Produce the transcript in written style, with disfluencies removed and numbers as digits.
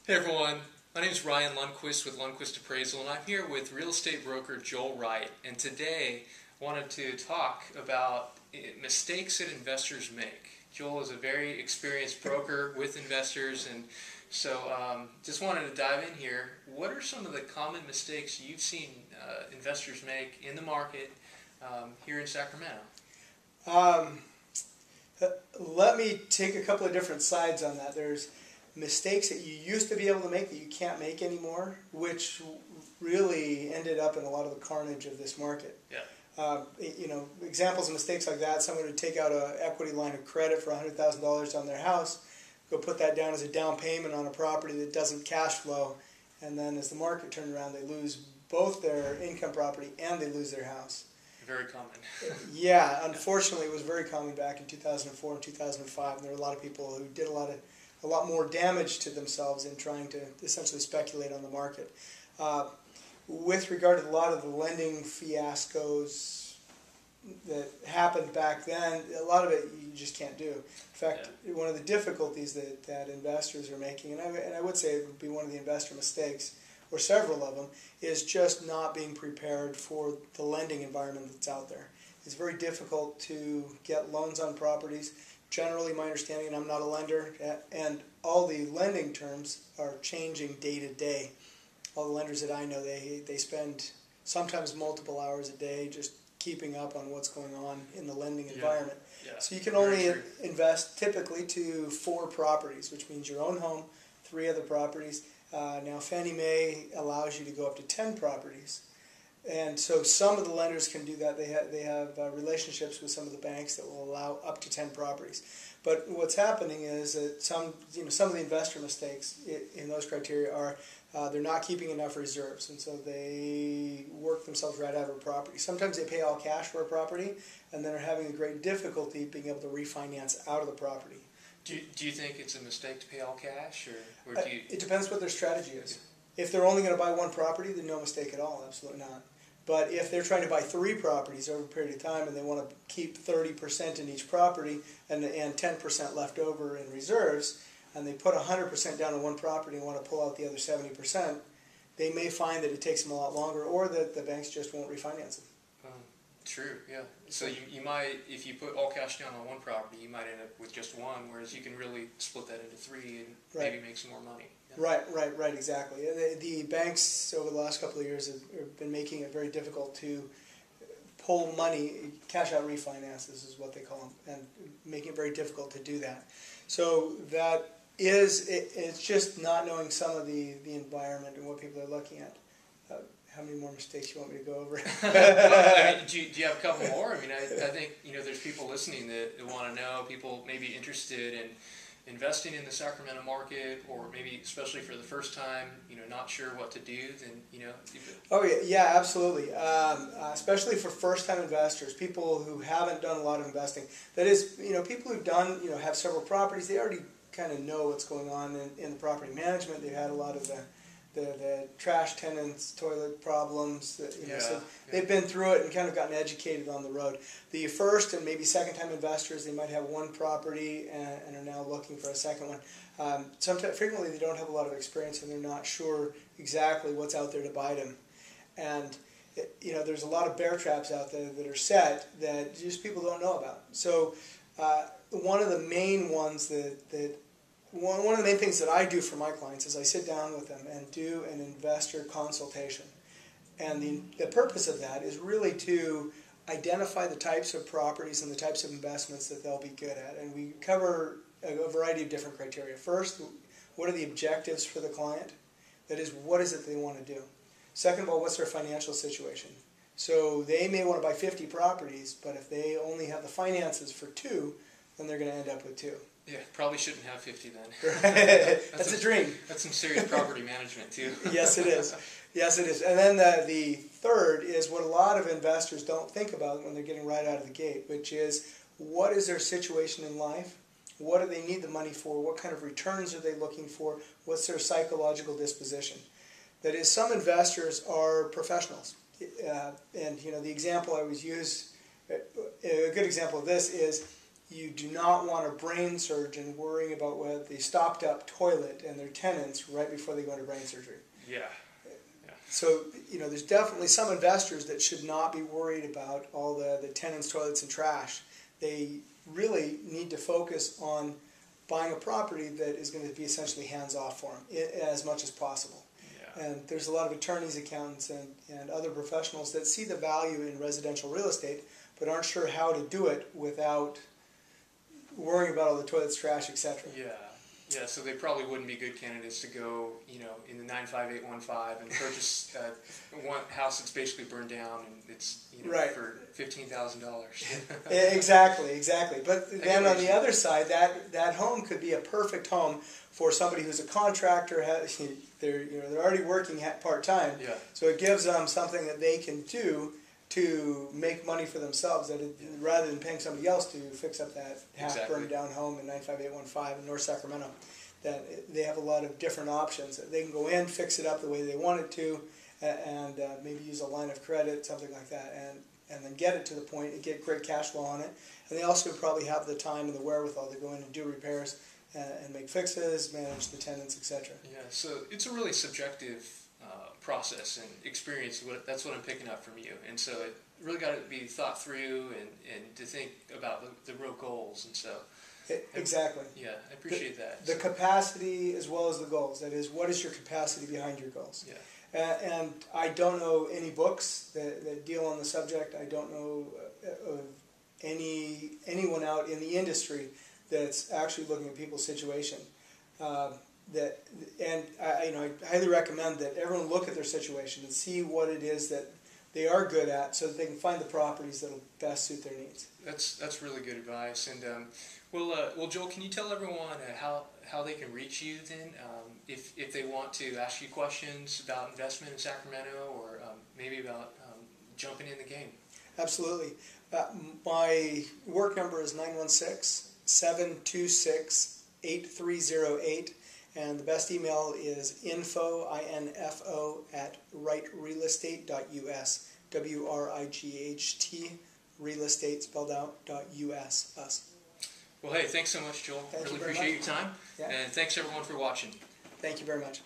Hey everyone, my name is Ryan Lundquist with Lundquist Appraisal, and I'm here with real estate broker Joel Wright. And today I wanted to talk about mistakes that investors make. Joel is a very experienced broker with investors, and so just wanted to dive in here. What are some of the common mistakes you've seen investors make in the market here in Sacramento? Let me take a couple of different sides on that. There's mistakes that you used to be able to make that you can't make anymore, which really ended up in a lot of the carnage of this market. Yeah. Examples of mistakes like that: someone would take out an equity line of credit for $100,000 on their house, go put that down as a down payment on a property that doesn't cash flow, and then as the market turned around, they lose both their income property and they lose their house. Very common. Yeah, unfortunately, it was very common back in 2004 and 2005. And there were a lot of people who did a lot more damage to themselves in trying to essentially speculate on the market. With regard to a lot of the lending fiascos that happened back then, a lot of it you just can't do. In fact, one of the difficulties that investors are making, and I would say it would be one of the investor mistakes, or several of them, is just not being prepared for the lending environment that's out there. It's very difficult to get loans on properties. Generally, my understanding, and I'm not a lender, and all the lending terms are changing day to day. All the lenders that I know, they spend sometimes multiple hours a day just keeping up on what's going on in the lending environment. Yeah. So you can only invest typically to 4 properties, which means your own home, 3 other properties. Now Fannie Mae allows you to go up to 10 properties, and so some of the lenders can do that. They have relationships with some of the banks that will allow up to 10 properties. But what's happening is that some of the investor mistakes in those criteria are they're not keeping enough reserves, and so they work themselves right out of a property. Sometimes they pay all cash for a property, and then are having a great difficulty being able to refinance out of the property. Do you think it's a mistake to pay all cash, or do you... It depends what their strategy is. If they're only going to buy one property, then no mistake at all, absolutely not. But if they're trying to buy 3 properties over a period of time and they want to keep 30% in each property and 10% left over in reserves, and they put 100% down on one property and want to pull out the other 70%, they may find that it takes them a lot longer, or that the banks just won't refinance them. True, yeah. So you might, if you put all cash down on one property, you might end up with just one, whereas you can really split that into 3 and maybe make some more money. Yeah. Right, exactly. The banks over the last couple of years have been making it very difficult to pull money, cash out refinances is what they call them, and making it very difficult to do that. So that is, it's just not knowing some of the environment and what people are looking at. How many more mistakes you want me to go over? Well, do you have a couple more? I mean, I think there's people listening that want to know, people maybe interested in investing in the Sacramento market, or maybe especially for the first time, not sure what to do. Then Oh yeah, absolutely. Especially for first-time investors, people who haven't done a lot of investing. That is, people who've done, have several properties. They already kind of know what's going on in the property management. They've had a lot of the trash tenants, toilet problems, so they've been through it and kind of gotten educated on the road. The first and maybe second-time investors, they might have one property and are now looking for a second one. Frequently they don't have a lot of experience and they're not sure exactly what's out there to bite them. And there's a lot of bear traps out there that are set that just people don't know about. So one of the main ones one of the main things that I do for my clients is I sit down with them and do an investor consultation. And the purpose of that is really to identify the types of properties and the types of investments that they'll be good at. And we cover a variety of different criteria. First, what are the objectives for the client? That is, what is it they want to do? Second of all, what's their financial situation? So they may want to buy 50 properties, but if they only have the finances for 2, then they're going to end up with 2. Yeah, probably shouldn't have 50 then. That's a dream. That's some serious property management too. Yes, it is. Yes, it is. And then the third is what a lot of investors don't think about when they're getting right out of the gate, which is what is their situation in life? What do they need the money for? What kind of returns are they looking for? What's their psychological disposition? That is, some investors are professionals. And the example I always use, a good example of this is, you do not want a brain surgeon worrying about whether they stopped up toilet and their tenants right before they go into brain surgery. Yeah. So, there's definitely some investors that should not be worried about all the tenants, toilets, and trash. They really need to focus on buying a property that is going to be essentially hands-off for them as much as possible. Yeah. And there's a lot of attorneys, accountants, and other professionals that see the value in residential real estate but aren't sure how to do it without worrying about all the toilets, trash, etc. Yeah, so they probably wouldn't be good candidates to go, in the 95815 and purchase one house that's basically burned down and it's, right. for $15,000. Exactly. But then on the other side, that home could be a perfect home for somebody who's a contractor. They're already working part time. Yeah. So it gives them something that they can do to make money for themselves, rather than paying somebody else to fix up that half-burned down home in 95815 in North Sacramento. That they have a lot of different options. They can go in, fix it up the way they want it to, and maybe use a line of credit, something like that, and then get it to the point and get great cash flow on it. And they also probably have the time and the wherewithal to go in and do repairs and make fixes, manage the tenants, etc. Yeah, so it's a really subjective process and experience. That's what I'm picking up from you, and so it really got to be thought through and to think about the real goals, and so exactly. Yeah, I appreciate that. The capacity as well as the goals. That is, what is your capacity behind your goals? Yeah. And I don't know any books that deal on the subject. I don't know of anyone out in the industry that's actually looking at people's situation. I highly recommend that everyone look at their situation and see what it is that they are good at, so that they can find the properties that will best suit their needs. That's really good advice. And well, Joel, can you tell everyone how they can reach you then, if they want to ask you questions about investment in Sacramento, or maybe about jumping in the game? Absolutely. My work number is 916-726-8308. And the best email is info, @wrightrealestate.us, WRIGHT, real estate spelled out, .us, us. Well, hey, thanks so much, Joel. Thank you really very appreciate much. your time. Yeah. And thanks, everyone, for watching. Thank you very much.